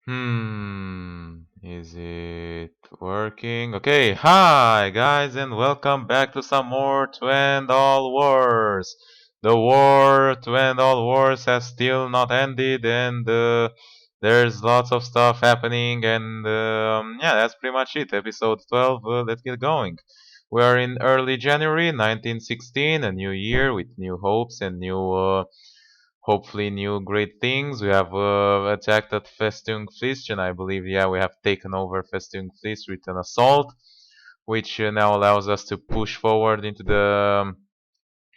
Is it working? Okay, hi guys, and welcome back to some more To End All Wars. The war to end all wars has still not ended, and there's lots of stuff happening, and yeah, that's pretty much it. Episode 12, let's get going. We are in early January 1916, a new year with new hopes and hopefully new great things. We have attacked at Festung Fleece, and I believe, yeah, we have taken over Festung Fleece with an assault, which now allows us to push forward into the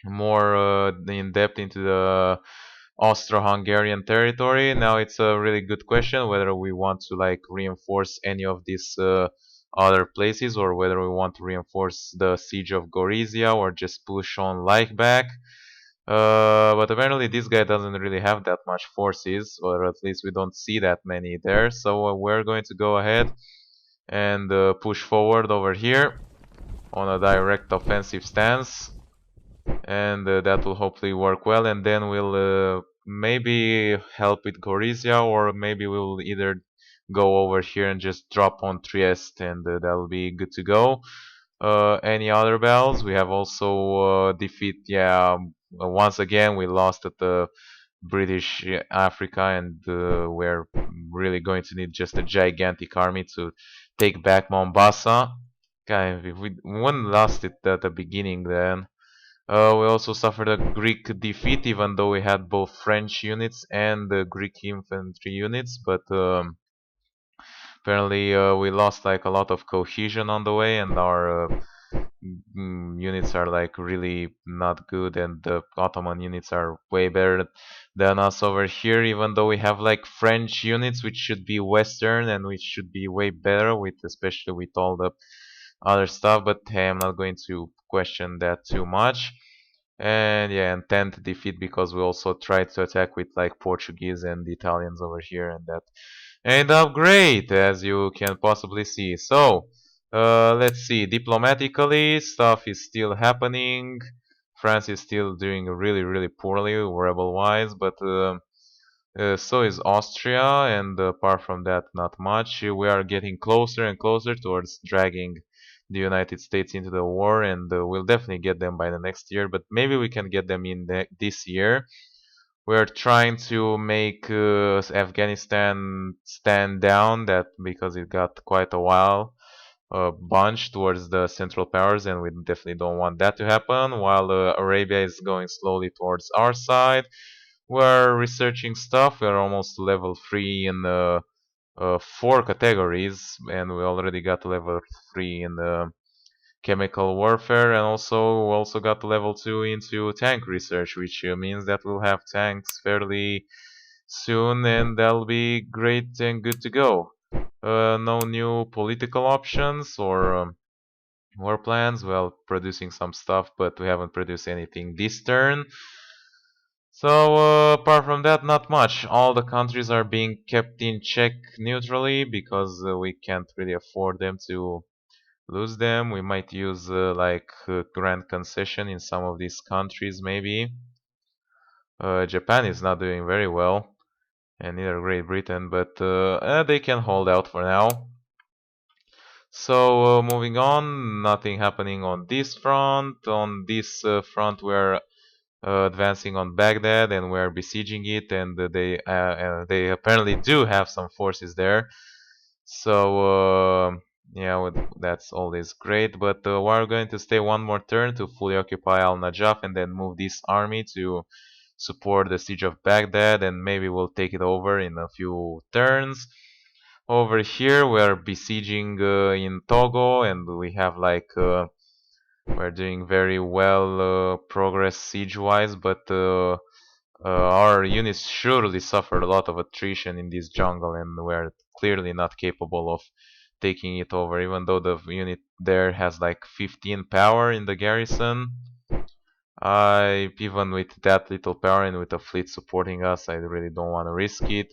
more in depth into the Austro-Hungarian territory. Now it's a really good question whether we want to like reinforce any of these other places, or whether we want to reinforce the siege of Gorizia or just push on like back. But apparently this guy doesn't really have that much forces, or at least we don't see that many there. So we're going to go ahead and push forward over here on a direct offensive stance, and that will hopefully work well. And then we'll maybe help with Gorizia, or maybe we'll either go over here and just drop on Trieste, and that'll be good to go. Any other battles? We have also defeat, yeah, once again we lost at the British Africa, and we're really going to need just a gigantic army to take back Mombasa. Okay, if we wouldn't lost it at the beginning, then we also suffered a Greek defeat, even though we had both French units and Greek infantry units. But apparently, we lost like a lot of cohesion on the way, and our units are like really not good, and the Ottoman units are way better than us over here, even though we have like French units which should be Western and which should be way better, with especially with all the other stuff. But hey, I'm not going to question that too much. And yeah, Entente defeat, because we also tried to attack with like Portuguese and Italians over here, and that ended up great, as you can possibly see. So, let's see. Diplomatically, stuff is still happening. France is still doing really, really poorly, rebel-wise, but so is Austria, and apart from that, not much. We are getting closer and closer towards dragging the United States into the war, and we'll definitely get them by the next year, but maybe we can get them in this year. We're trying to make Afghanistan stand down, that because it got quite a while bunch towards the Central Powers, and we definitely don't want that to happen, while Arabia is going slowly towards our side. We're researching stuff. We're almost level 3 in 4 categories, and we already got level 3 in the chemical warfare, and also got level 2 into tank research, which means that we'll have tanks fairly soon, and that'll be great and good to go. No new political options or war plans. Well, producing some stuff, but we haven't produced anything this turn. So, apart from that, not much. All the countries are being kept in check neutrally, because we can't really afford them to lose them. We might use like grand concession in some of these countries, maybe. Japan is not doing very well, and neither Great Britain, but they can hold out for now. So, moving on, nothing happening on this front. On this front, we're advancing on Baghdad, and we're besieging it, and they apparently do have some forces there. So yeah, that's always great. But we're going to stay one more turn to fully occupy Al Najaf, and then move this army to support the siege of Baghdad, and maybe we'll take it over in a few turns. Over here, we're besieging in Togo, and we have like we're doing very well progress siege-wise, but our units surely suffered a lot of attrition in this jungle, and we're clearly not capable of taking it over, even though the unit there has like 15 power in the garrison. Even with that little power and with a fleet supporting us, I really don't want to risk it.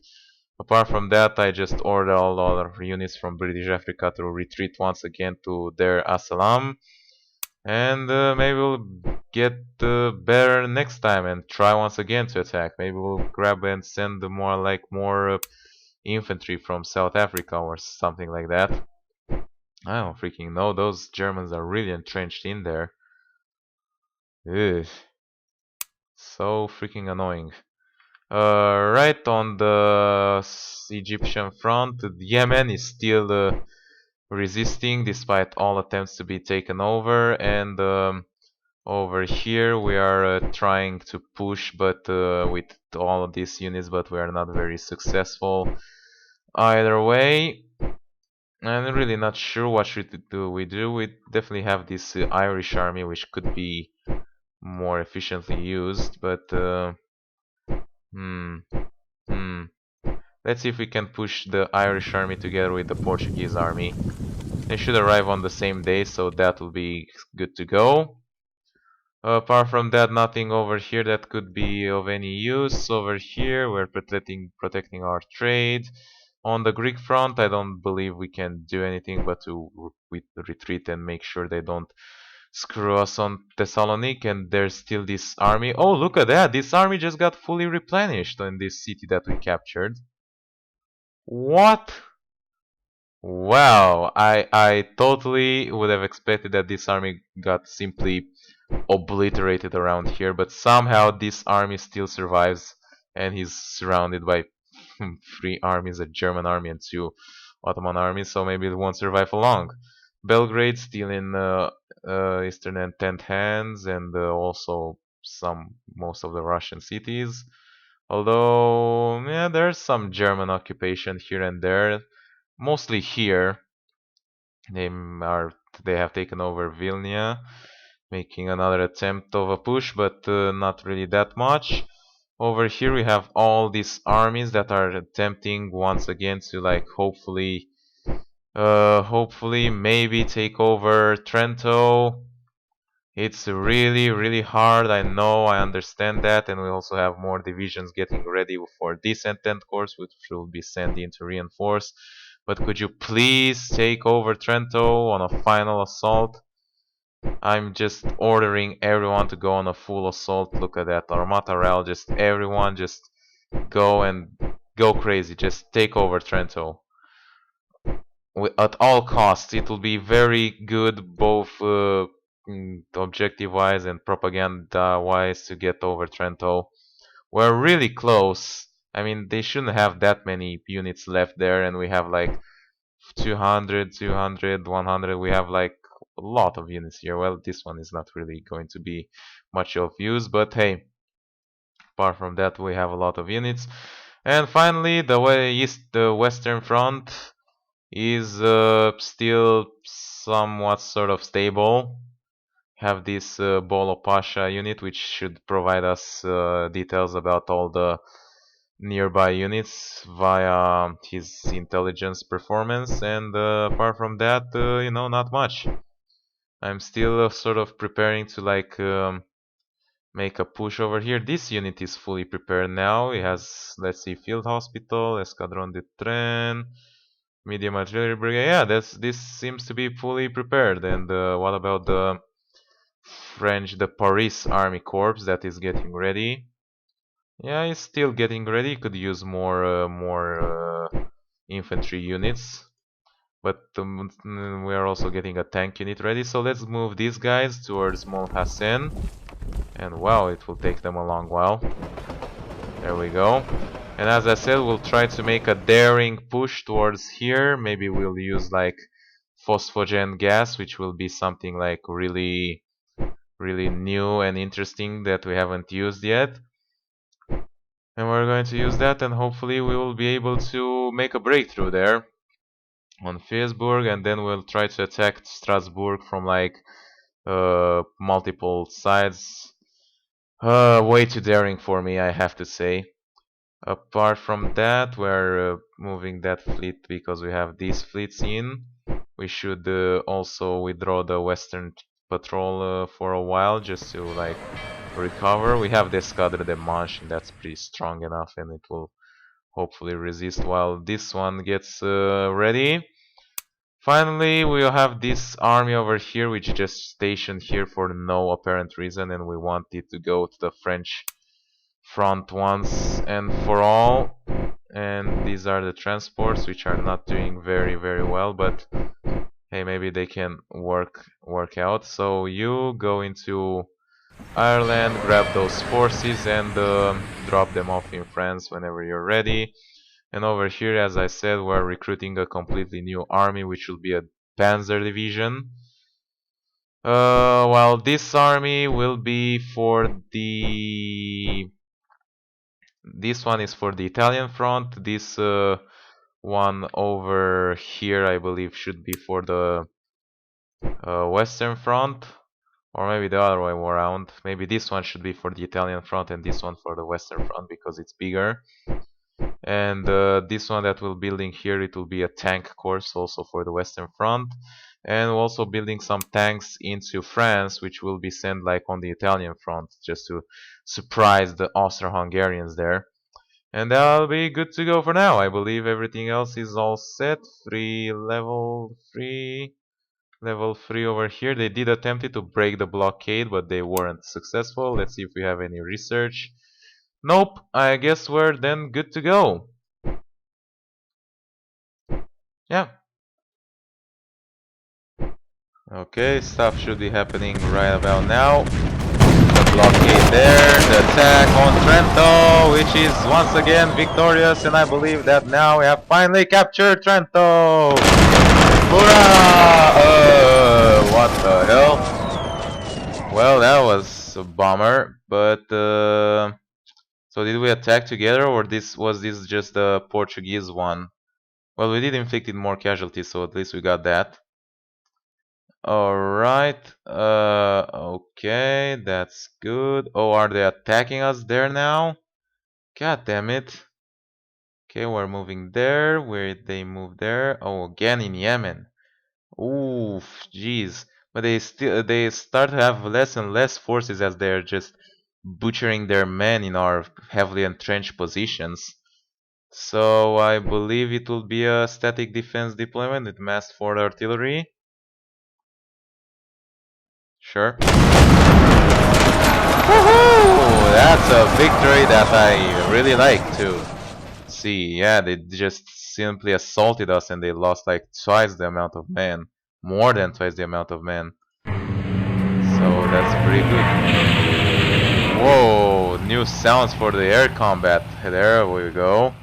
Apart from that, I just order all other units from British Africa to retreat once again to their Asalam, and maybe we'll get better next time and try once again to attack. Maybe we'll grab and send more infantry from South Africa or something like that. I don't freaking know. Those Germans are really entrenched in there. Ugh. So freaking annoying. Right on the Egyptian front, Yemen is still resisting despite all attempts to be taken over, and over here we are trying to push, but with all of these units, but we are not very successful either way. I'm really not sure what should do. We definitely have this Irish army, which could be more efficiently used, but hmm, hmm. Let's see if we can push the Irish army together with the Portuguese army. They should arrive on the same day, so that will be good to go. Apart from that, nothing over here that could be of any use. Over here, we're protecting our trade. On the Greek front, I don't believe we can do anything but to retreat and make sure they don't screw us on Thessaloniki. And there's still this army. Oh, look at that! This army just got fully replenished in this city that we captured. What? Wow, I totally would have expected that this army got simply obliterated around here, but somehow this army still survives, and he's surrounded by three armies, a German army and two Ottoman armies, so maybe it won't survive for long. Belgrade still in Eastern Entente hands, and also most of the Russian cities. Although, yeah, there's some German occupation here and there. Mostly here, they are they have taken over Vilna, making another attempt of a push, but not really that much. Over here we have all these armies that are attempting once again to like hopefully maybe take over Trento. It's really hard. I know, I understand that, and we also have more divisions getting ready for this Entente course, which will be sent in to reinforce. But could you please take over Trento on a final assault? I'm just ordering everyone to go on a full assault. Look at that, Armata Real, just everyone just go and go crazy. Just take over Trento. At all costs, it will be very good both objective-wise and propaganda-wise to get over Trento. We're really close. I mean, they shouldn't have that many units left there, and we have like 200, 200, 100. We have like a lot of units here. Well, this one is not really going to be much of use, but hey, apart from that, we have a lot of units. And finally, the Western Front is still somewhat sort of stable. Have this Bolo Pasha unit, which should provide us details about all the nearby units via his intelligence performance, and apart from that, not much. I'm still sort of preparing to like make a push over here. This unit is fully prepared now. It has, let's see, field hospital, escadron de tren, medium artillery brigade. Yeah, this seems to be fully prepared. And what about the the Paris Army Corps that is getting ready? Yeah, it's still getting ready. Could use more infantry units, but we are also getting a tank unit ready. So let's move these guys towards Molhassen, and wow, it will take them a long while. There we go. And as I said, we'll try to make a daring push towards here. Maybe we'll use like Phosphagen Gas, which will be something like really new and interesting that we haven't used yet. And we're going to use that, and hopefully we will be able to make a breakthrough there on Fürstenberg, and then we'll try to attack Strasbourg from like multiple sides. Way too daring for me, I have to say. Apart from that, we're moving that fleet because we have these fleets in. We should also withdraw the Western Patrol for a while just to like recover. We have the Escadre de Manche, and that's pretty strong enough, and it will hopefully resist while this one gets ready. Finally, we'll have this army over here, which just stationed here for no apparent reason, and we want it to go to the French front once and for all. And these are the transports, which are not doing very well, but hey, maybe they can work out. So you go into Ireland, grab those forces, and drop them off in France whenever you're ready. And over here, as I said, we're recruiting a completely new army, which will be a Panzer division. Well, this army will be for the... This one is for the Italian front. This one over here, I believe, should be for the Western front. Or maybe the other way around. Maybe this one should be for the Italian front and this one for the Western front because it's bigger. And this one that we're building here, it will be a tank course also for the Western front. And we're also building some tanks into France, which will be sent like on the Italian front, just to surprise the Austro-Hungarians there. And that'll be good to go for now. I believe everything else is all set. Level 3. Level 3 over here. They did attempt to break the blockade, but they weren't successful. Let's see if we have any research. Nope, I guess we're then good to go. Yeah. Okay, stuff should be happening right about now. The blockade there, the attack on Trento, which is once again victorious, and I believe that now we have finally captured Trento! Hoorah! What the hell? Well, that was a bummer, but so did we attack together, or was this just the Portuguese one? Well, we did inflict more casualties, so at least we got that. Alright, okay, that's good. Oh, are they attacking us there now? God damn it. Okay, we're moving there. Where did they move there? Oh, again in Yemen. Oof, jeez. But they start to have less and less forces as they're just butchering their men in our heavily entrenched positions. So I believe it will be a static defense deployment with massed forward artillery. Sure. Woohoo! That's a victory that I really like to see. Yeah, they just simply assaulted us and they lost like twice the amount of men. More than twice the amount of men. So that's pretty good. Whoa, new sounds for the air combat. There we go.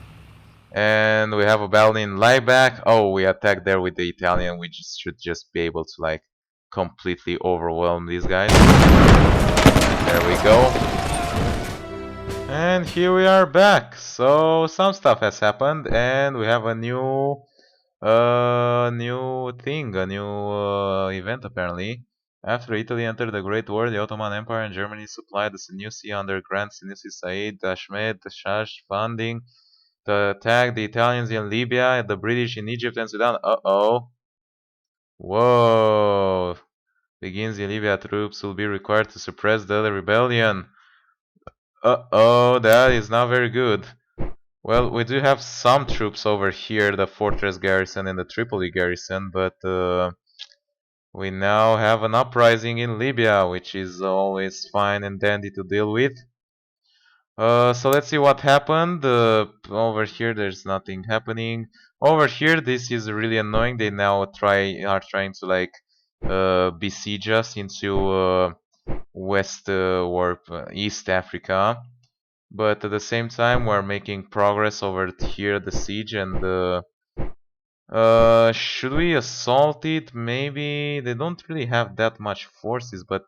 And we have a battle in Laibach. Oh, we attacked there with the Italian. We should just be able to like completely overwhelm these guys. There we go. And here we are back. So some stuff has happened, and we have a new thing, a new event apparently. After Italy entered the Great War, the Ottoman Empire and Germany supplied the Senussi under Grand Senussi Said Ahmed Shah funding to attack the Italians in Libya, the British in Egypt and Sudan. Uh-oh. Whoa. Begins the Libya troops will be required to suppress the rebellion. Uh-oh, that is not very good. Well, we do have some troops over here, the fortress garrison and the Tripoli garrison, but we now have an uprising in Libya, which is always fine and dandy to deal with. So let's see what happened. Over here, there's nothing happening. Over here, this is really annoying. They now are trying to like besiege us into West or East Africa. But at the same time, we're making progress over here, the siege, and should we assault it? Maybe they don't really have that much forces, but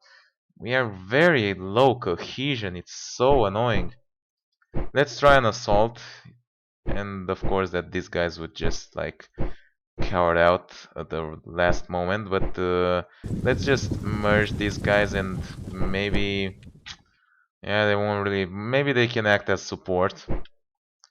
we are very low cohesion. It's so annoying. Let's try an assault, and of course that these guys would just like cower out at the last moment. But let's just merge these guys and maybe, yeah, they won't really. Maybe they can act as support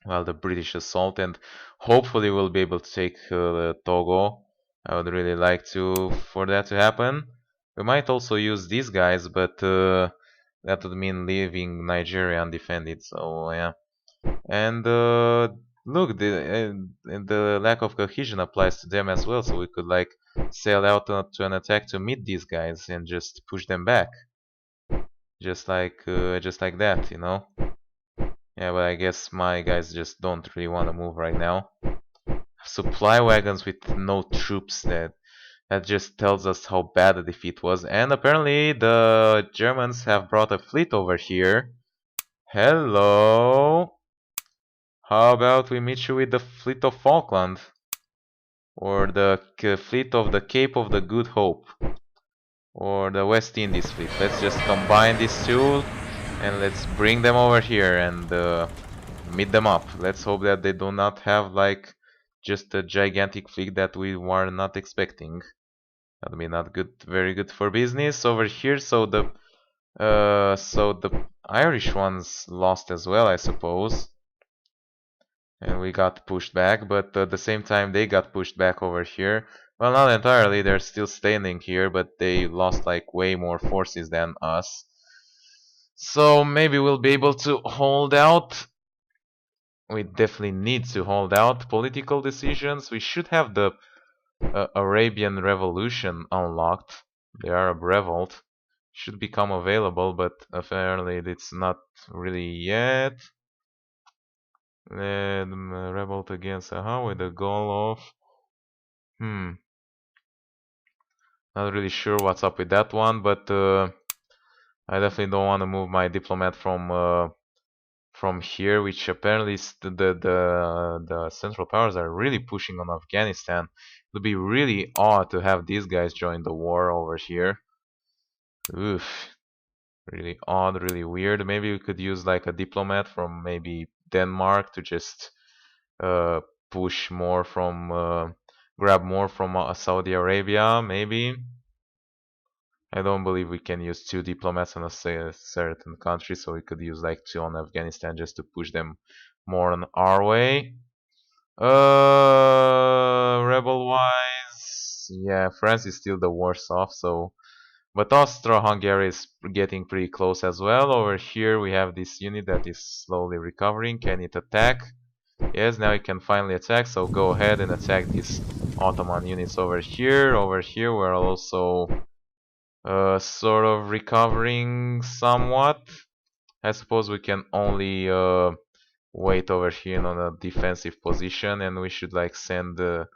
while the British assault, and hopefully we'll be able to take Togo. I would really like for that to happen. We might also use these guys, but that would mean leaving Nigeria undefended. So yeah, and look, the lack of cohesion applies to them as well. So we could like sail out to an attack to meet these guys and just push them back, just like that, you know. Yeah, but I guess my guys just don't really want to move right now. Supply wagons with no troops, that just tells us how bad the defeat was. And apparently the Germans have brought a fleet over here. Hello. How about we meet you with the fleet of Falkland? Or the fleet of the Cape of the Good Hope? Or the West Indies fleet? Let's just combine these two and let's bring them over here and meet them up. Let's hope that they do not have like just a gigantic fleet that we were not expecting. That'll be not good, very good for business over here. So the Irish ones lost as well, I suppose, and we got pushed back. But at the same time, they got pushed back over here. Well, not entirely. They're still standing here, but they lost like way more forces than us. So maybe we'll be able to hold out. We definitely need to hold out. Political decisions. We should have the Arabian Revolution unlocked. The Arab Revolt should become available, but apparently it's not really yet. Revolt against Aha with the goal of not really sure what's up with that one, but I definitely don't want to move my diplomat from here, which apparently is the Central Powers are really pushing on Afghanistan. It would be really odd to have these guys join the war over here. Oof, really odd, really weird. Maybe we could use like a diplomat from maybe Denmark to just uh, push more from, grab more from Saudi Arabia, maybe. I don't believe we can use two diplomats on a certain country, so we could use like two on Afghanistan just to push them more on our way. Rebel-wise, yeah, France is still the worst off, so. But Austro-Hungary is getting pretty close as well. Over here we have this unit that is slowly recovering. Can it attack? Yes, now it can finally attack, so go ahead and attack these Ottoman units over here. Over here we're also sort of recovering somewhat. I suppose we can only wait over here on a defensive position, and we should like send the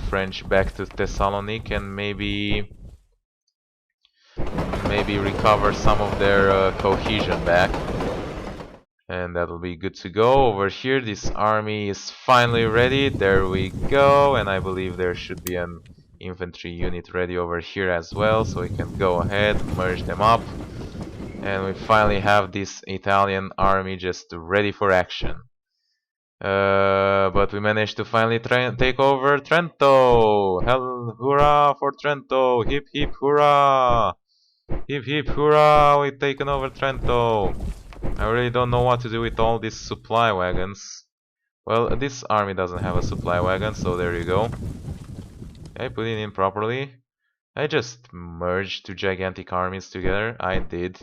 French back to Thessaloniki and maybe recover some of their cohesion back. And that'll be good to go. Over here, this army is finally ready. There we go. And I believe there should be an infantry unit ready over here as well. So we can go ahead, merge them up. And we finally have this Italian army just ready for action. But we managed to finally take over Trento. Hell, hurrah for Trento. Hip hip hurrah. Hip hip hurrah, we've taken over Trento. I really don't know what to do with all these supply wagons. Well, this army doesn't have a supply wagon, so there you go. I put it in properly. I just merged two gigantic armies together. I did.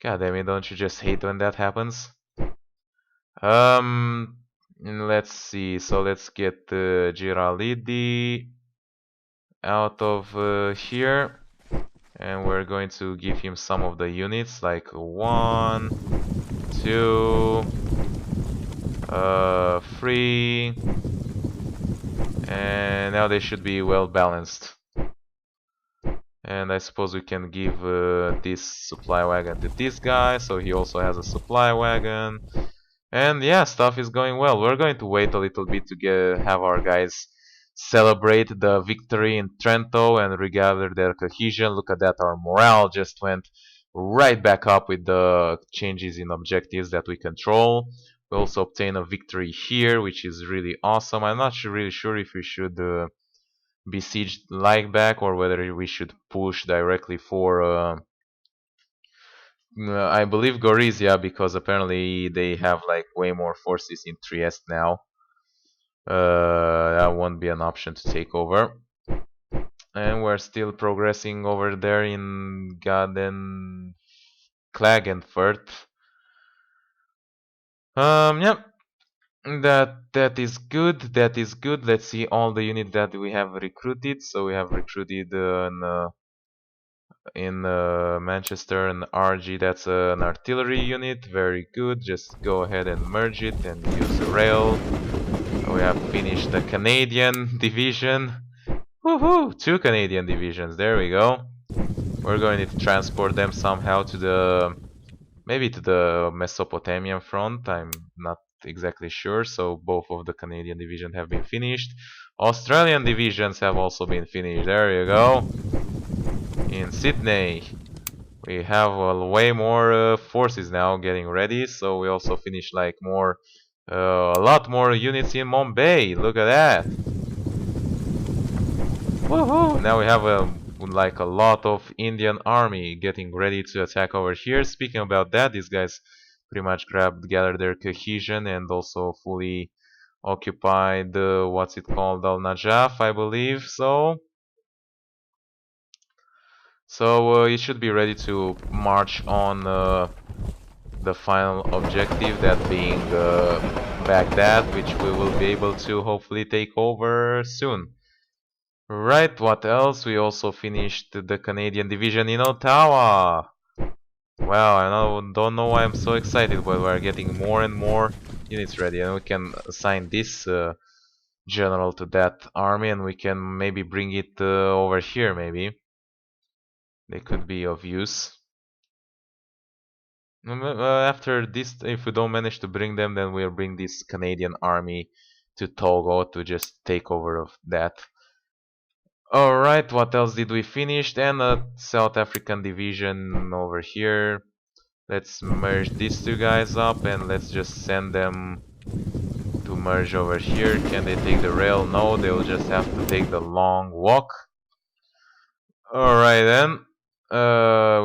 God damn it, don't you just hate when that happens? Let's see. So let's get Giralidi out of here. And we're going to give him some of the units, like 1, 2, 3, and now they should be well balanced. And I suppose we can give this supply wagon to this guy, so he also has a supply wagon. And yeah, stuff is going well. We're going to wait a little bit to have our guys celebrate the victory in Trento and regather their cohesion. Look at that, our morale just went right back up with the changes in objectives that we control. We also obtain a victory here, which is really awesome. I'm not really sure if we should besiege Back or whether we should push directly for I believe Gorizia, because apparently they have like way more forces in Trieste now. That won't be an option to take over. And we're still progressing over there in Klagenfurt. Yep. That is good. That is good. Let's see all the units that we have recruited. So we have recruited in Manchester and RG. That's an artillery unit. Very good. Just go ahead and merge it and use the rail. We have finished the Canadian division. Woohoo! 2 Canadian divisions. There we go. We're going to transport them somehow to the maybe to the Mesopotamian front. I'm not exactly sure. So both of the Canadian divisions have been finished. Australian divisions have also been finished. There you go. In Sydney, we have way more forces now getting ready. So we also finished like a lot more units in Mumbai. Look at that. Woohoo! Now we have like a lot of Indian army getting ready to attack over here. Speaking about that, these guys pretty much gathered their cohesion and also fully occupied what's it called, Al Najaf, I believe. So it should be ready to march on the final objective, that being Baghdad, which we will be able to hopefully take over soon. Right, what else? We also finished the Canadian division in Ottawa. Wow, don't know why I'm so excited, but we're getting more and more units ready, and we can assign this general to that army, and we can maybe bring it over here, maybe. They could be of use. After this, if we don't manage to bring them, then we'll bring this Canadian army to Togo to just take over of that. Alright, what else did we finish? And a South African division over here. Let's merge these two guys up and let's just send them to merge over here. Can they take the rail? No, they'll just have to take the long walk. Alright then.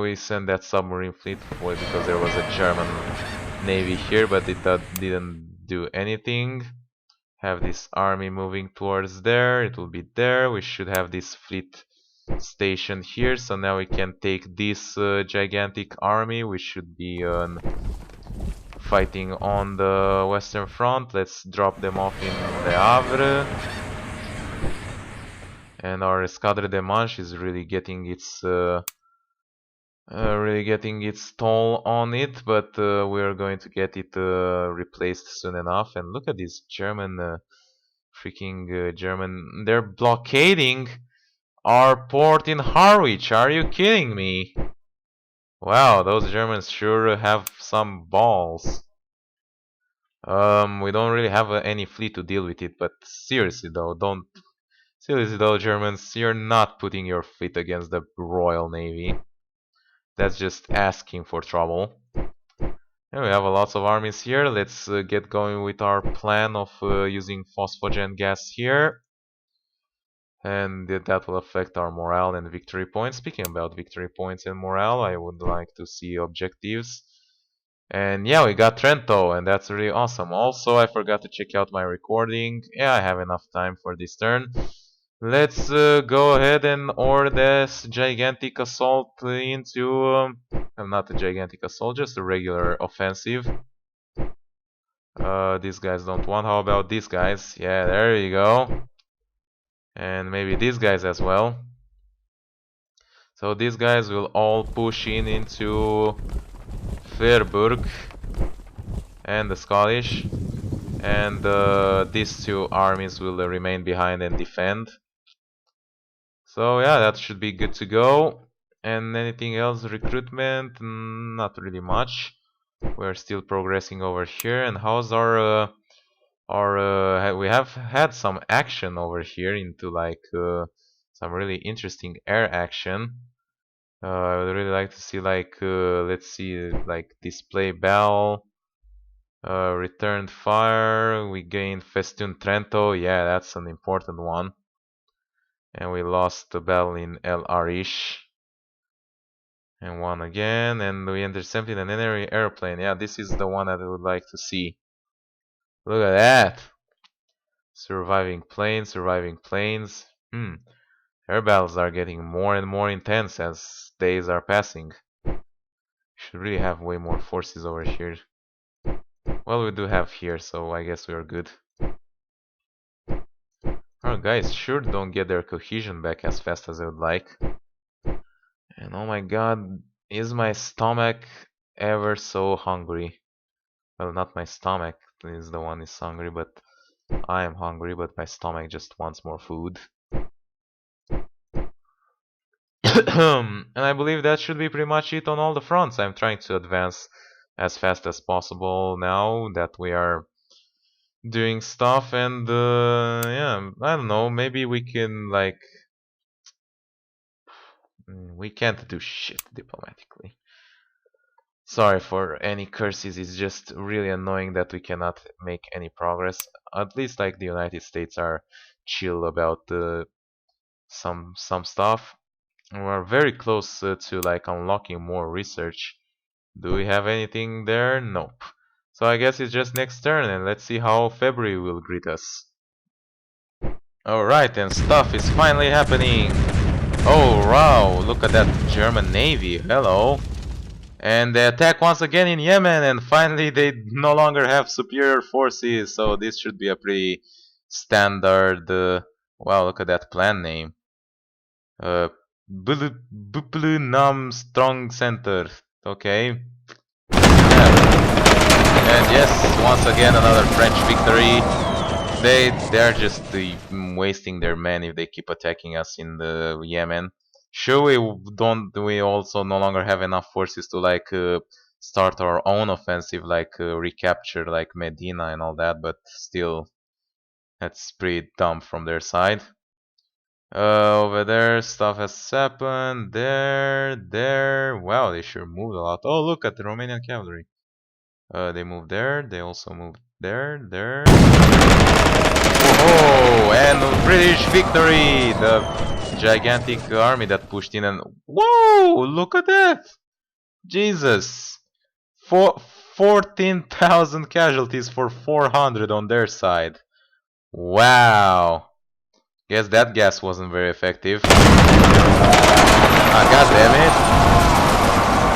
We sent that submarine fleet because there was a German navy here, but it didn't do anything. Have this army moving towards there. It will be there. We should have this fleet station here, so now we can take this gigantic army. We should be fighting on the western front. Let's drop them off in Le Havre. And our Escadre de Manche is really getting its toll on it, but we're going to get it replaced soon enough. And look at this German freaking German. They're blockading our port in Harwich. Are you kidding me? Wow, those Germans sure have some balls. We don't really have any fleet to deal with it, but seriously though, Germans, you're not putting your fleet against the Royal Navy. That's just asking for trouble. And we have lots of armies here. Let's get going with our plan of using Phosphagen Gas here. And that will affect our morale and victory points. Speaking about victory points and morale, I would like to see objectives. And yeah, we got Trento, and that's really awesome. Also, I forgot to check out my recording. Yeah, I have enough time for this turn. Let's go ahead and order this gigantic assault into... not a gigantic assault, just a regular offensive. These guys don't want. How about these guys? Yeah, there you go. And maybe these guys as well. So these guys will all push in into Freiburg and the Scottish, and these two armies will remain behind and defend. So yeah, that should be good to go. And anything else? Recruitment? Not really much. We're still progressing over here. And how's our we have had some action over here into like some really interesting air action. I would really like to see like let's see, like display bell, returned fire. We gained Festoon Trento. Yeah, that's an important one. And we lost the bell in El Arish. And won again. And we intercepted an enemy airplane. Yeah, this is the one that I would like to see. Look at that. Surviving planes, surviving planes. Air battles are getting more and more intense as days are passing. Should really have way more forces over here. Well, we do have here, so I guess we are good. Our guys sure don't get their cohesion back as fast as I would like. And oh my god, is my stomach ever so hungry? Well, not my stomach is the one is hungry, but I am hungry, but my stomach just wants more food. And I believe that should be pretty much it on all the fronts. I'm trying to advance as fast as possible now that we are doing stuff, and yeah, I don't know, maybe we can like we can't do shit diplomatically. Sorry for any curses, it's just really annoying that we cannot make any progress. At least like the United States are chill about some stuff. We're very close to like unlocking more research. Do we have anything there? Nope. So I guess it's just next turn, and let's see how February will greet us. Alright, and stuff is finally happening. Oh wow, look at that German Navy. Hello. And they attack once again in Yemen, and finally they no longer have superior forces, so this should be a pretty standard. Wow, look at that plan name. Buplu Nam Strong Center. Okay. Yeah. And yes, once again another French victory. They're just wasting their men if they keep attacking us in the Yemen. Sure, we also no longer have enough forces to like start our own offensive, like recapture like Medina and all that, but still, that's pretty dumb from their side. Over there, stuff has happened. There. Wow, they sure moved a lot. Oh, look at the Romanian cavalry. They moved there. They also moved there. Oh, and British victory! The gigantic army that pushed in and whoa! Look at that! Jesus, 14,000 casualties for 400 on their side. Wow. Guess that gas wasn't very effective. Ah, god damn it!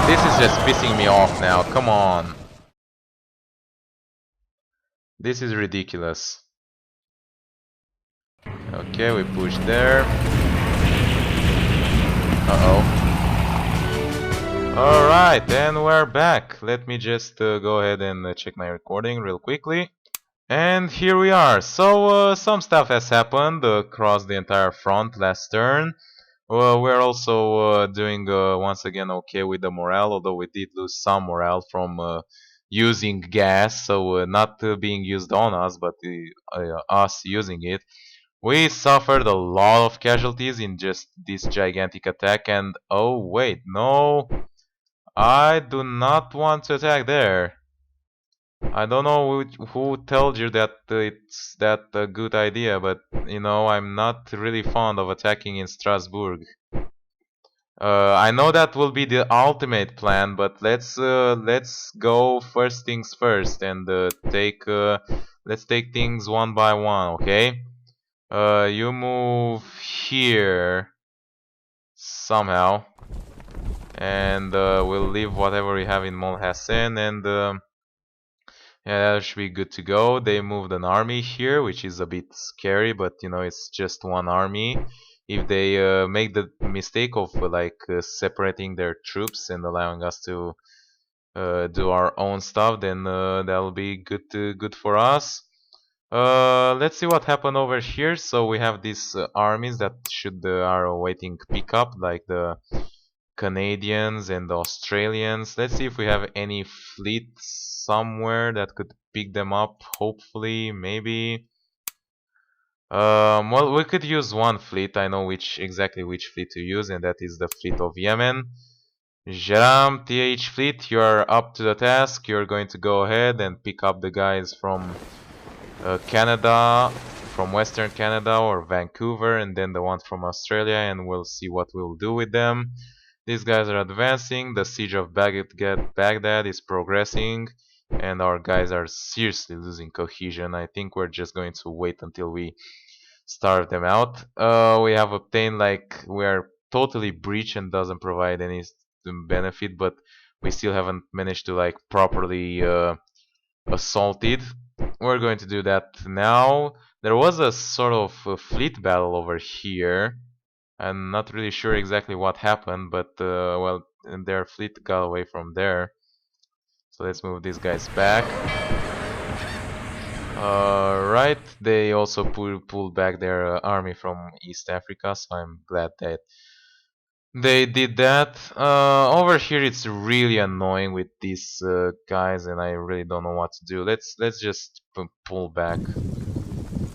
This is just pissing me off now. Come on. This is ridiculous. Okay, we push there. Uh-oh. Alright, and we're back. Let me just go ahead and check my recording real quickly. And here we are. So, some stuff has happened across the entire front last turn. We're also doing once again okay with the morale, although we did lose some morale from using gas, so not being used on us, but us using it. We suffered a lot of casualties in just this gigantic attack, and oh wait, no, I do not want to attack there. I don't know who told you that it's that a good idea, but you know, I'm not really fond of attacking in Strasbourg. I know that will be the ultimate plan, but let's go first things first and let's take things one by one, okay? You move here somehow, and we'll leave whatever we have in Molhassen, and yeah, that should be good to go. They moved an army here, which is a bit scary, but you know, it's just one army. If they make the mistake of separating their troops and allowing us to do our own stuff, then that'll be good for us. Let's see what happened over here. So we have these armies that should are awaiting pickup, like the Canadians and the Australians. Let's see if we have any fleet somewhere that could pick them up. Hopefully, maybe. Well, we could use one fleet. I know exactly which fleet to use, and that is the fleet of Yemen. Jaram TH fleet, you are up to the task. You're going to go ahead and pick up the guys from Canada, from Western Canada or Vancouver, and then the ones from Australia, and we'll see what we'll do with them. These guys are advancing. The siege of Baghdad is progressing, and our guys are seriously losing cohesion. I think we're just going to wait until we starve them out. We have obtained we are totally breached and doesn't provide any benefit, but we still haven't managed to properly assaulted. We're going to do that now. There was a sort of fleet battle over here. I'm not really sure exactly what happened, but well, their fleet got away from there. So let's move these guys back. Right, they also pulled back their army from East Africa, so I'm glad that they did that. Over here it's really annoying with these guys, and I really don't know what to do. Let's just pull back.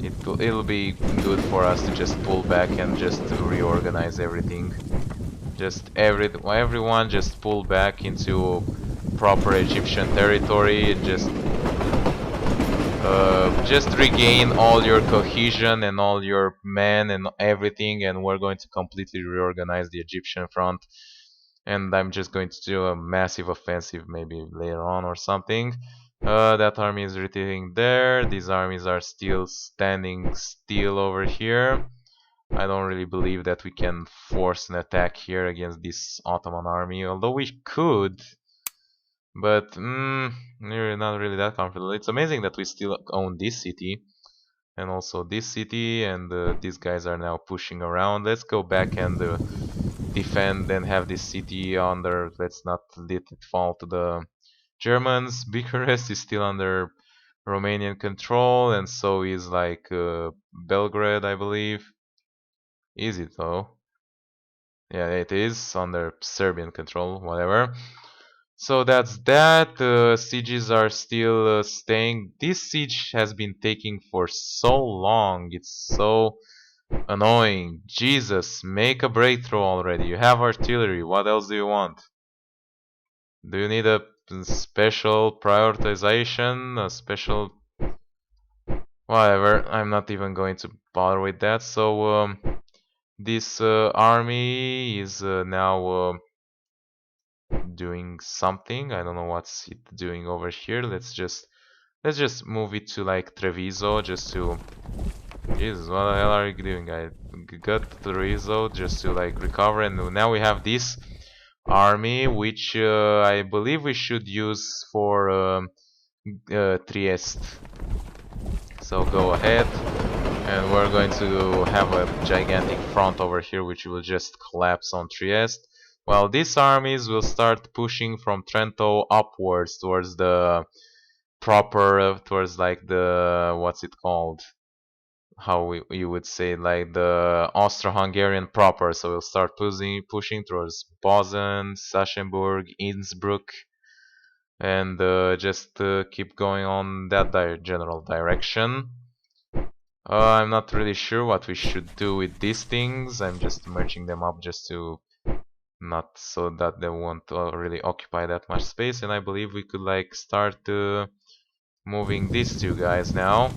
It'll be good for us to just pull back and just reorganize everything. Just everyone just pull back into proper Egyptian territory. Just regain all your cohesion and all your men and everything, and we're going to completely reorganize the Egyptian front. And I'm just going to do a massive offensive maybe later on or something. That army is retreating there. These armies are still standing still over here. I don't really believe that we can force an attack here against this Ottoman army, although we could. But we're not really that comfortable. It's amazing that we still own this city and also this city, and these guys are now pushing around. Let's go back and defend and have this city under. Let's not let it fall to the Germans. Bucharest is still under Romanian control, and so is like Belgrade, I believe. Is it though? Yeah, it is under Serbian control, whatever. So that's that. Sieges are still staying. This siege has been taking for so long. It's so annoying. Jesus, make a breakthrough already. You have artillery. What else do you want? Do you need a special prioritization? A special... Whatever. I'm not even going to bother with that. So, this army is now doing something. I don't know what's it doing over here. Let's just move it to like Treviso just to... Jesus, what the hell are you doing? I got Treviso just to like recover, and now we have this army which I believe we should use for Trieste. So go ahead, and we're going to have a gigantic front over here which will just collapse on Trieste. While these armies will start pushing from Trento upwards towards the proper, towards like the, what's it called? How you would say, like the Austro-Hungarian proper. So we'll start pushing towards Bozen, Sachsenburg, Innsbruck, and just keep going on that general direction. I'm not really sure what we should do with these things. I'm just merging them up just to not so that they won't really occupy that much space, and I believe we could like start moving these two guys now.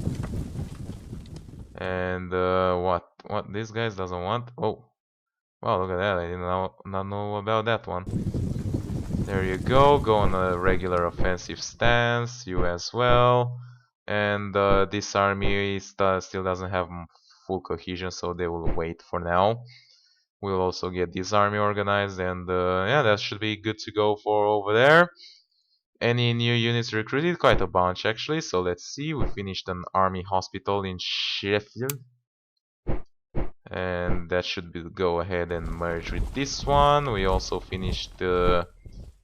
And what this guy doesn't want? Oh, wow, look at that! I didn't not know about that one. There you go. Go on a regular offensive stance. You as well. And this army still doesn't have full cohesion, so they will wait for now. We'll also get this army organized, and yeah, that should be good to go for over there. Any new units recruited? Quite a bunch actually, so let's see. We finished an army hospital in Sheffield, and that should go ahead and merge with this one. We also finished the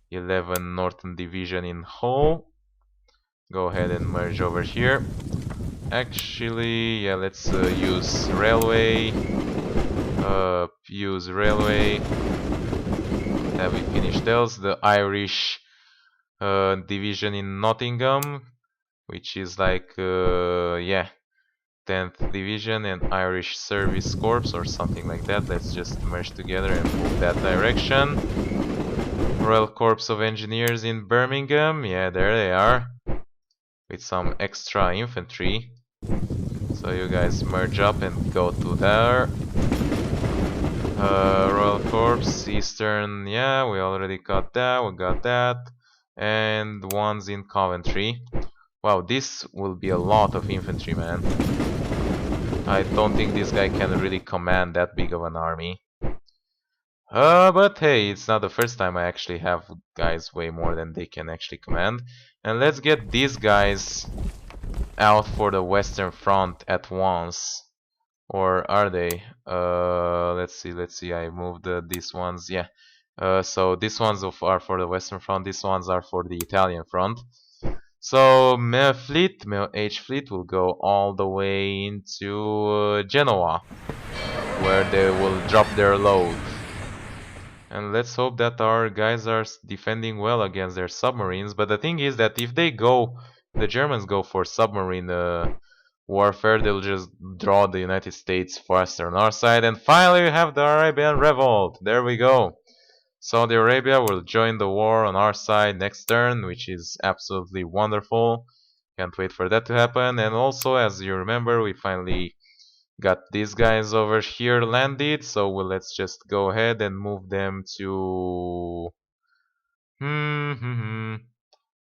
11 Northern Division in Hull. Go ahead and merge over here. Actually, yeah, let's use railway. Use railway. Have we finished those? The Irish division in Nottingham, which is like yeah, 10th division and Irish Service Corps or something like that. Let's just merge together and move that direction. Royal Corps of Engineers in Birmingham, yeah, there they are, with some extra infantry. So you guys merge up and go to there. Royal Corps, Eastern, yeah, we already got that, we got that. And one's in Coventry. Wow, this will be a lot of infantry, man. I don't think this guy can really command that big of an army. But hey, it's not the first time I actually have guys way more than they can actually command. And let's get these guys out for the Western Front at once. Or are they? Let's see. I moved these ones. Yeah. So these ones are for the Western Front. These ones are for the Italian front. So Male H fleet will go all the way into Genoa, where they will drop their load. And let's hope that our guys are defending well against their submarines. But the thing is that if the Germans go for submarine warfare, they'll just draw the United States faster on our side. And finally we have the Arabian Revolt. There we go. Saudi Arabia will join the war on our side next turn, which is absolutely wonderful. Can't wait for that to happen. And also, as you remember, we finally got these guys over here landed. So let's just go ahead and move them to...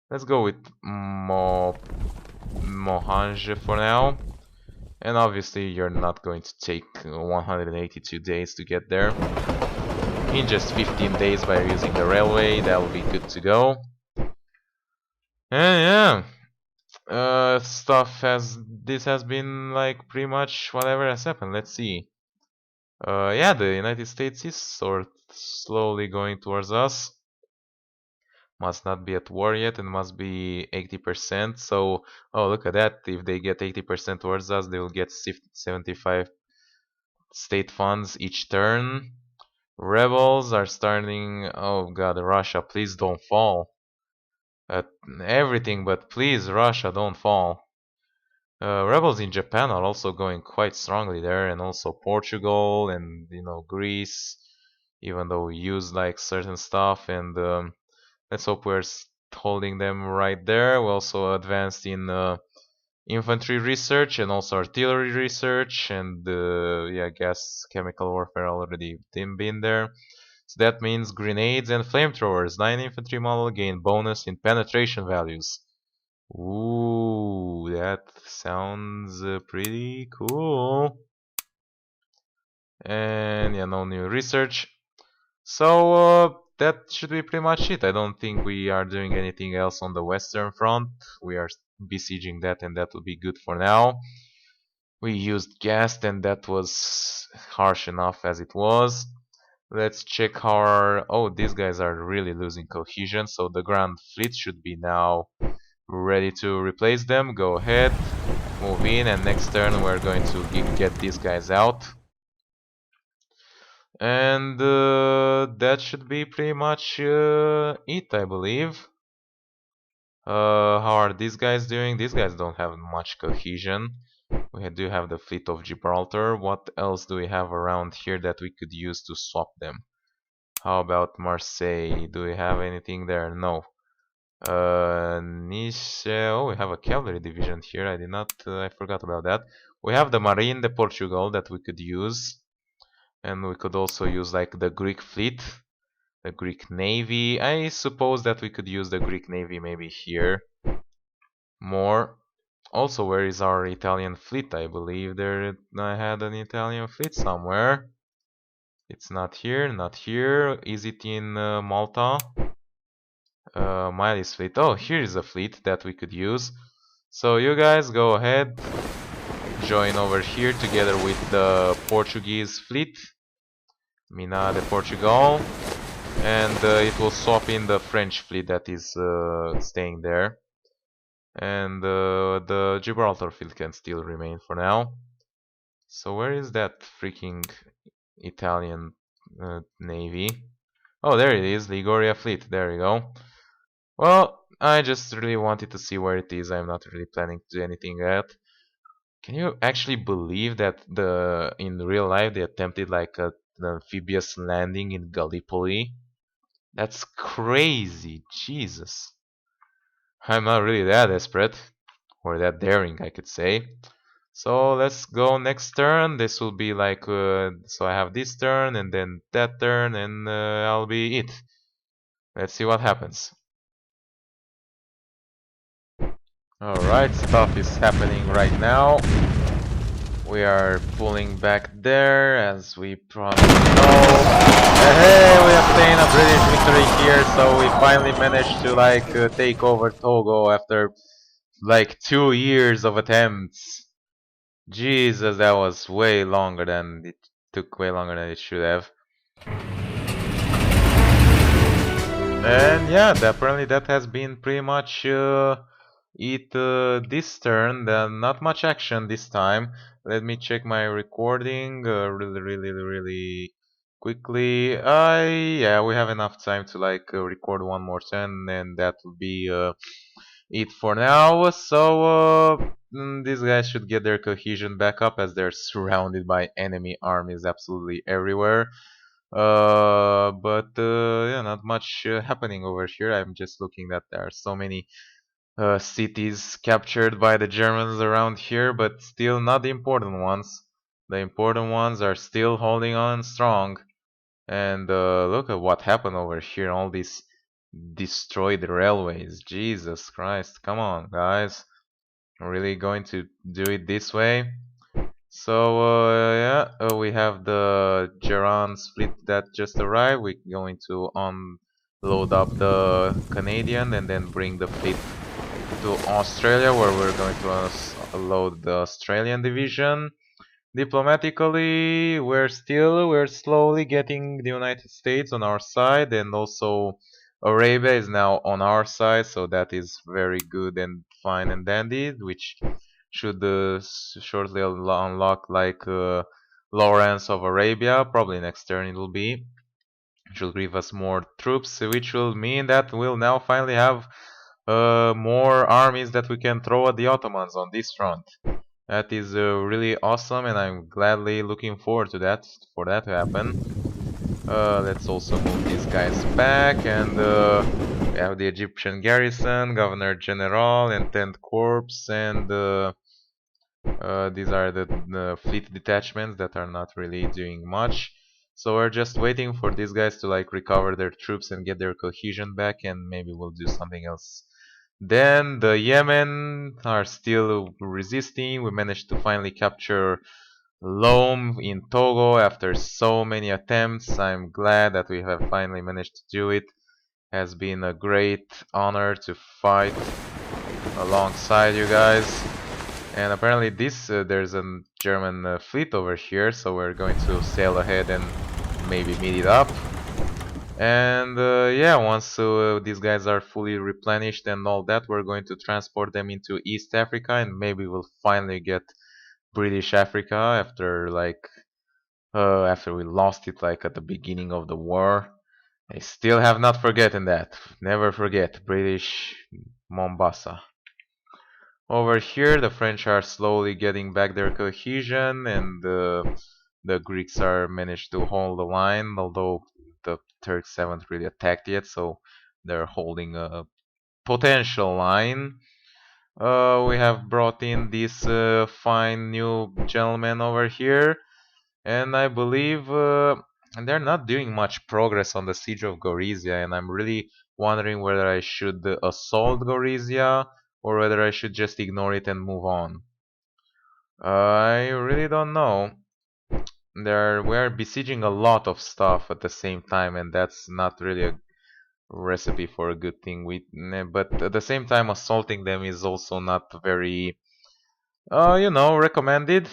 Let's go with Mohanje for now. And obviously you're not going to take 182 days to get there. In just 15 days by using the railway, that will be good to go. And yeah, this has been like pretty much whatever has happened. Let's see. Yeah, the United States is slowly going towards us. Must not be at war yet and must be 80%. So, oh, look at that. If they get 80% towards us, they will get 75 state funds each turn. Rebels are starting. Oh god, Russia, please don't fall. Everything, but please, Russia, don't fall. Rebels in Japan are also going quite strongly there, and also Portugal and Greece. Even though we use like certain stuff, and let's hope we're holding them right there. We also advanced in infantry research and also artillery research, and yeah, gas chemical warfare already been there. So that means grenades and flamethrowers. 9 infantry model gain bonus in penetration values. Ooh, that sounds pretty cool. And yeah, no new research. So that should be pretty much it. I don't think we are doing anything else on the Western Front. We are besieging that, and that will be good for now. We used gas, and that was harsh enough as it was. Let's check our... Oh, these guys are really losing cohesion, so the Grand Fleet should be now ready to replace them. Go ahead, move in, and next turn we're going to get these guys out. And that should be pretty much it, I believe. How are these guys doing? These guys don't have much cohesion. We do have the Fleet of Gibraltar. What else do we have around here that we could use to swap them? How about Marseille? Do we have anything there? No. Nice. Oh, we have a cavalry division here. I forgot about that. We have the Marine de Portugal that we could use. And we could also use like the Greek fleet. The Greek Navy. I suppose that we could use the Greek Navy maybe here. More. Also, where is our Italian fleet? I believe I had an Italian fleet somewhere. It's not here, not here. Is it in Malta? Miley's fleet. Oh, here is a fleet that we could use. So you guys go ahead. Join over here together with the Portuguese fleet. Mina de Portugal. And it will swap in the French fleet that is staying there. And the Gibraltar fleet can still remain for now. So where is that freaking Italian navy? Oh, there it is, Liguria fleet. There you go. Well, I just really wanted to see where it is. I'm not really planning to do anything yet. Can you actually believe that in real life they attempted like an amphibious landing in Gallipoli? That's crazy, Jesus. I'm not really that desperate, or that daring, I could say. So let's go next turn. This will be like, so I have this turn, and then that turn, and I'll be it. Let's see what happens. Alright, stuff is happening right now. We are pulling back there, as we probably know. Hey, we obtained a British victory here, so we finally managed to like take over Togo after like 2 years of attempts. Jesus, that was way longer than it took way longer than it should have. And yeah, apparently that has been pretty much it this turn. Not much action this time. Let me check my recording really quickly. Yeah, we have enough time to like record one more turn, and that will be it for now. So these guys should get their cohesion back up as they're surrounded by enemy armies absolutely everywhere. But yeah, not much happening over here. I'm just looking that there are so many cities captured by the Germans around here, but still not the important ones. The important ones are still holding on strong. And look at what happened over here. All these destroyed railways. Jesus Christ. Come on, guys. Really going to do it this way? So yeah, we have the Geron's fleet that just arrived. We're going to unload up the Canadian and then bring the fleet to Australia, where we're going to load the Australian division. Diplomatically, we're slowly getting the United States on our side, and also Arabia is now on our side, so that is very good and fine and dandy, which should shortly unlock like Lawrence of Arabia. Probably next turn it will be. It will give us more troops, which will mean that we'll now finally have more armies that we can throw at the Ottomans on this front. That is really awesome, and I'm gladly looking forward to that, for that to happen. Let's also move these guys back, and we have the Egyptian garrison, Governor General, and 10th Corps, and these are the fleet detachments that are not really doing much. So we're just waiting for these guys to like recover their troops and get their cohesion back, and maybe we'll do something else. Then the Yemen are still resisting. We managed to finally capture Lome in Togo after so many attempts. I'm glad that we have finally managed to do it. Has been a great honor to fight alongside you guys. And apparently there's a German fleet over here, so we're going to sail ahead and maybe meet it up. And yeah, once these guys are fully replenished and all that, we're going to transport them into East Africa, and maybe we'll finally get British Africa after like after we lost it like at the beginning of the war. I still have not forgotten that. Never forget British Mombasa. Over here, the French are slowly getting back their cohesion, and the Greeks are managed to hold the line, although the Turks haven't really attacked yet, so they're holding a potential line. We have brought in this fine new gentleman over here, and I believe they're not doing much progress on the siege of Gorizia, and I'm really wondering whether I should assault Gorizia or whether I should just ignore it and move on. I really don't know. We're besieging a lot of stuff at the same time, and that's not really a recipe for a good thing. But at the same time, assaulting them is also not very, recommended,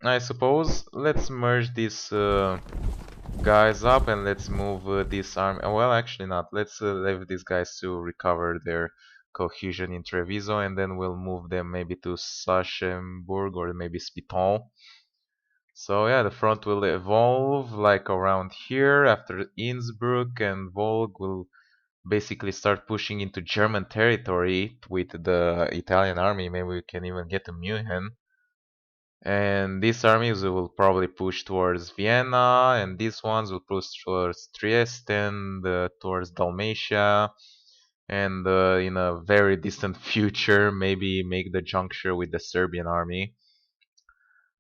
I suppose. Let's merge these guys up and let's move this army. Well, actually not. Let's leave these guys to recover their cohesion in Treviso, and then we'll move them maybe to Sachsenburg or maybe Spital. So yeah, the front will evolve like around here. After Innsbruck and Volg will basically start pushing into German territory with the Italian army. Maybe we can even get to München. And these armies will probably push towards Vienna, and these ones will push towards Trieste and towards Dalmatia. And in a very distant future, maybe make the juncture with the Serbian army.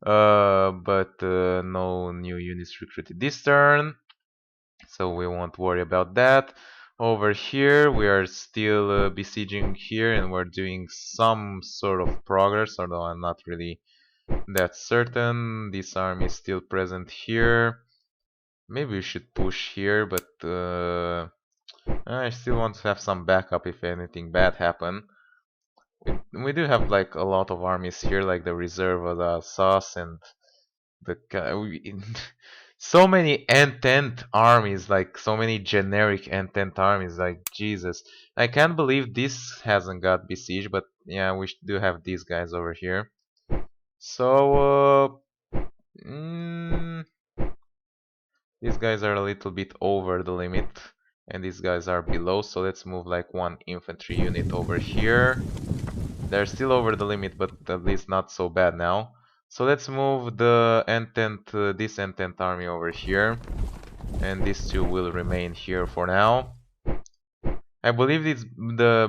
But no new units recruited this turn, so we won't worry about that. Over here, we are still besieging here, and we're doing some sort of progress, although I'm not really that certain. This army is still present here. Maybe we should push here, but I still want to have some backup if anything bad happen. we do have like a lot of armies here, like the reserve of the SAS and so many Entente armies, like so many generic Entente armies, like Jesus. I can't believe this hasn't got besieged, but yeah, we do have these guys over here. So, these guys are a little bit over the limit, and these guys are below, so let's move like one infantry unit over here. They're still over the limit, but at least not so bad now. So let's move the Entente, this Entente army over here, and these two will remain here for now. I believe it's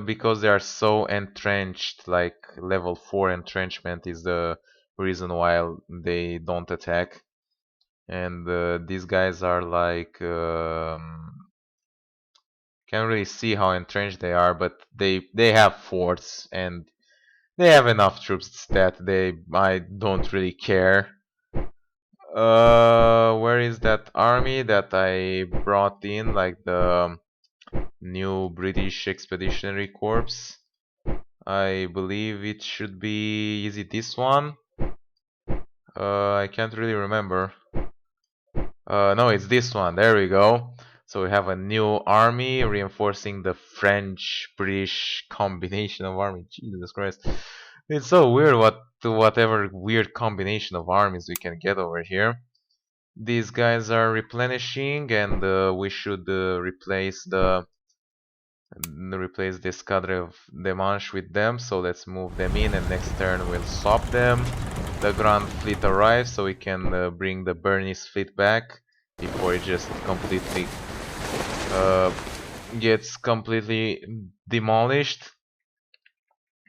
because they are so entrenched, like level 4 entrenchment is the reason why they don't attack. And these guys are like can't really see how entrenched they are, but they have forts and they have enough troops that I don't really care. Where is that army that I brought in, like the new British Expeditionary Corps? I believe it should be. Is it this one? I can't really remember. No, it's this one. There we go. So we have a new army reinforcing the French-British combination of army. Jesus Christ. It's so weird whatever weird combination of armies we can get over here. These guys are replenishing, and we should replace this cadre of Demanche with them. So let's move them in, and next turn we'll swap them. The Grand Fleet arrives, so we can bring the Bernese fleet back before it just completely gets completely demolished.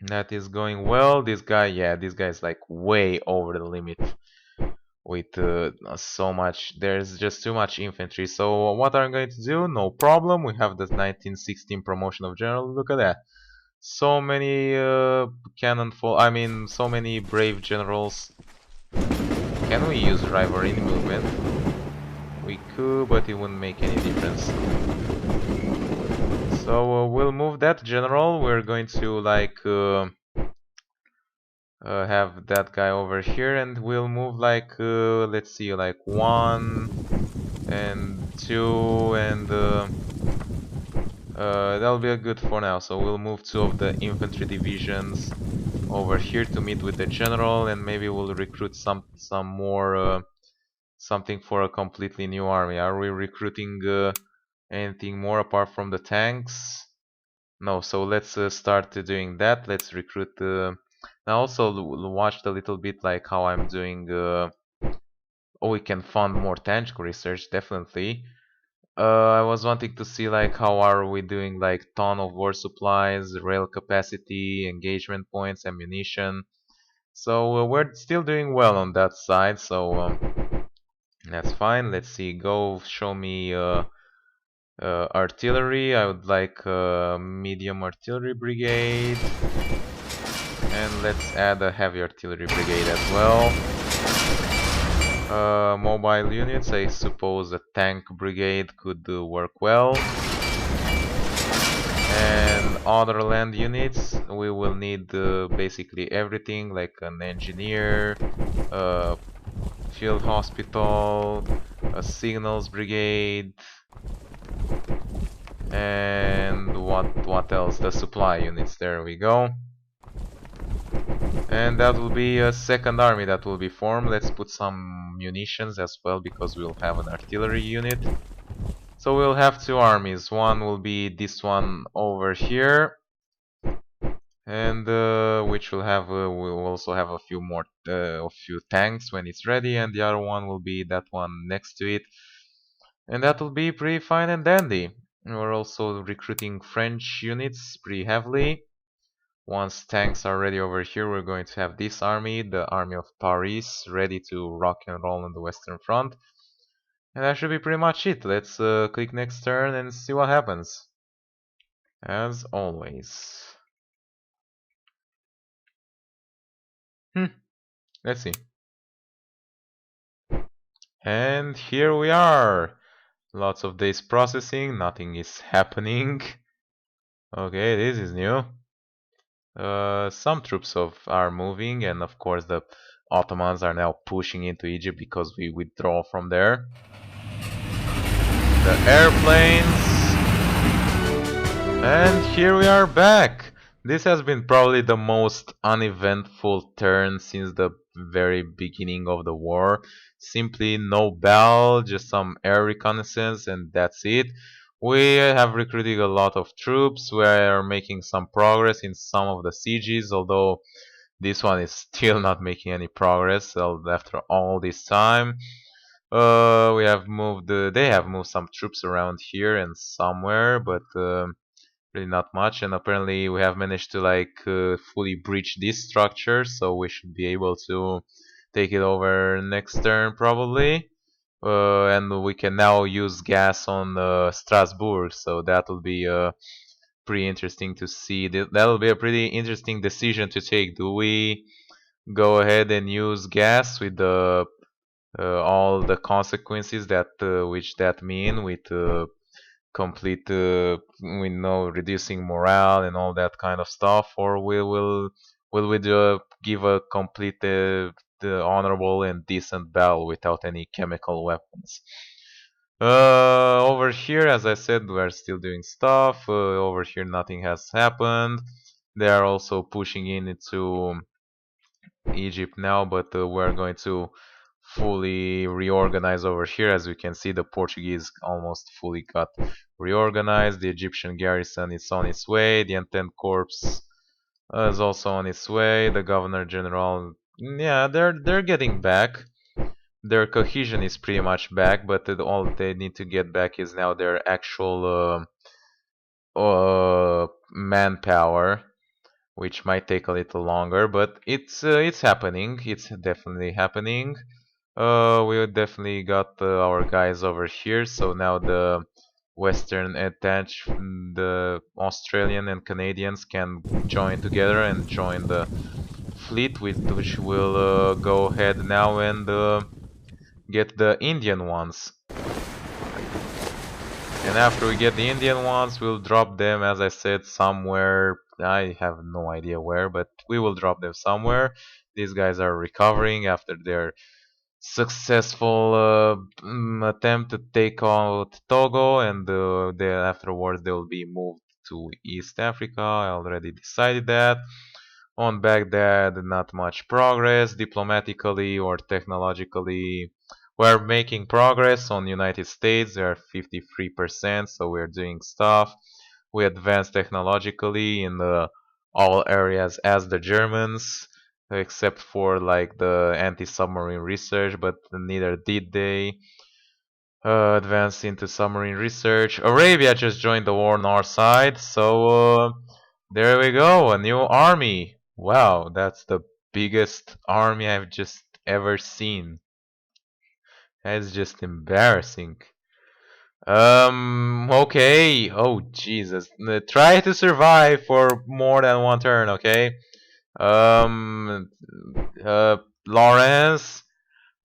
That is going well. This guy, yeah, this guy is like way over the limit with so much. There's just too much infantry. So what I'm going to do? No problem. We have the 1916 promotion of general. Look at that. So many so many brave generals. Can we use rivalry movement? We could, but it wouldn't make any difference. So we'll move that general. We're going to like have that guy over here, and we'll move like let's see, like 1 and 2, and that'll be good for now. So we'll move 2 of the infantry divisions over here to meet with the general, and maybe we'll recruit some more something for a completely new army. Are we recruiting anything more apart from the tanks? No, so let's start doing that. Let's recruit. Now also watched a little bit like how I'm doing. Oh, we can fund more tangible research, definitely. I was wanting to see like how are we doing like ton of war supplies, rail capacity, engagement points, ammunition. So we're still doing well on that side. So that's fine. Let's see. Go show me artillery. I would like medium artillery brigade. And let's add a heavy artillery brigade as well. Mobile units, I suppose a tank brigade could work well. And other land units, we will need basically everything, like an engineer, a field hospital, a signals brigade, and what else? The supply units, there we go. And that will be a second army that will be formed. Let's put some munitions as well, because we'll have an artillery unit. So we'll have 2 armies. One will be this one over here, and which will have we'll also have a few more a few tanks when it's ready, and the other one will be that one next to it, and that will be pretty fine and dandy. We're also recruiting French units pretty heavily. Once tanks are ready over here, we're going to have this army, the army of Paris, ready to rock and roll on the Western Front. And that should be pretty much it. Let's click next turn and see what happens. As always. Let's see. And here we are. Lots of days processing, nothing is happening. Okay, this is new. Some troops of are moving, and of course the Ottomans are now pushing into Egypt because we withdraw from there. The airplanes, and here we are back. This has been probably the most uneventful turn since the very beginning of the war. Simply no bell, just some air reconnaissance, and that's it. We have recruited a lot of troops. We are making some progress in some of the sieges, although this one is still not making any progress after all this time. We have moved. They have moved some troops around here and somewhere, but really not much. And apparently, we have managed to fully breach this structure, so we should be able to take it over next turn probably. And we can now use gas on Strasbourg, so that will be pretty interesting to see. That'll be a pretty interesting decision to take. Do we go ahead and use gas with all the consequences that which that mean with complete reducing morale and all that kind of stuff, or will we give a complete the honorable and decent battle without any chemical weapons? Over here, as I said, we're still doing stuff. Over here, nothing has happened. They are also pushing in into Egypt now, but we're going to fully reorganize over here. As we can see, the Portuguese almost fully got reorganized. The Egyptian garrison is on its way. The Entente Corps is also on its way. The Governor General, yeah, they're getting back. Their cohesion is pretty much back, but all they need to get back is now their actual manpower, which might take a little longer, but it's happening. It's definitely happening. We definitely got our guys over here, so now the Western Entente, the Australian and Canadians can join together and join the fleet, which will go ahead now and get the Indian ones. And after we get the Indian ones, we'll drop them, as I said, somewhere. I have no idea where, but we will drop them somewhere. These guys are recovering after their successful attempt to take out Togo, and then afterwards they will be moved to East Africa. I already decided that. On Baghdad, not much progress diplomatically or technologically. We're making progress on United States. They are 53%, so we're doing stuff. We advanced technologically in all areas as the Germans, except for like the anti-submarine research, but neither did they advance into submarine research. Arabia just joined the war on our side, so there we go, a new army. Wow, that's the biggest army I've just ever seen. That's just embarrassing. Okay. Oh, Jesus. Try to survive for more than one turn, okay? Um, Lawrence,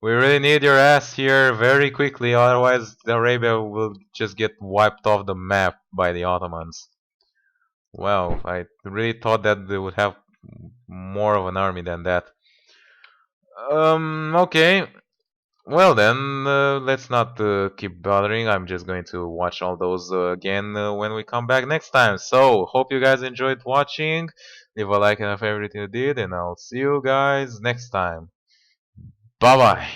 we really need your ass here very quickly, otherwise Arabia will just get wiped off the map by the Ottomans. Well, I really thought that they would have more of an army than that. Okay. Well then, let's not keep bothering. I'm just going to watch all those again when we come back next time. So, hope you guys enjoyed watching. Leave a like and a favorite if you did, and I'll see you guys next time. Bye bye.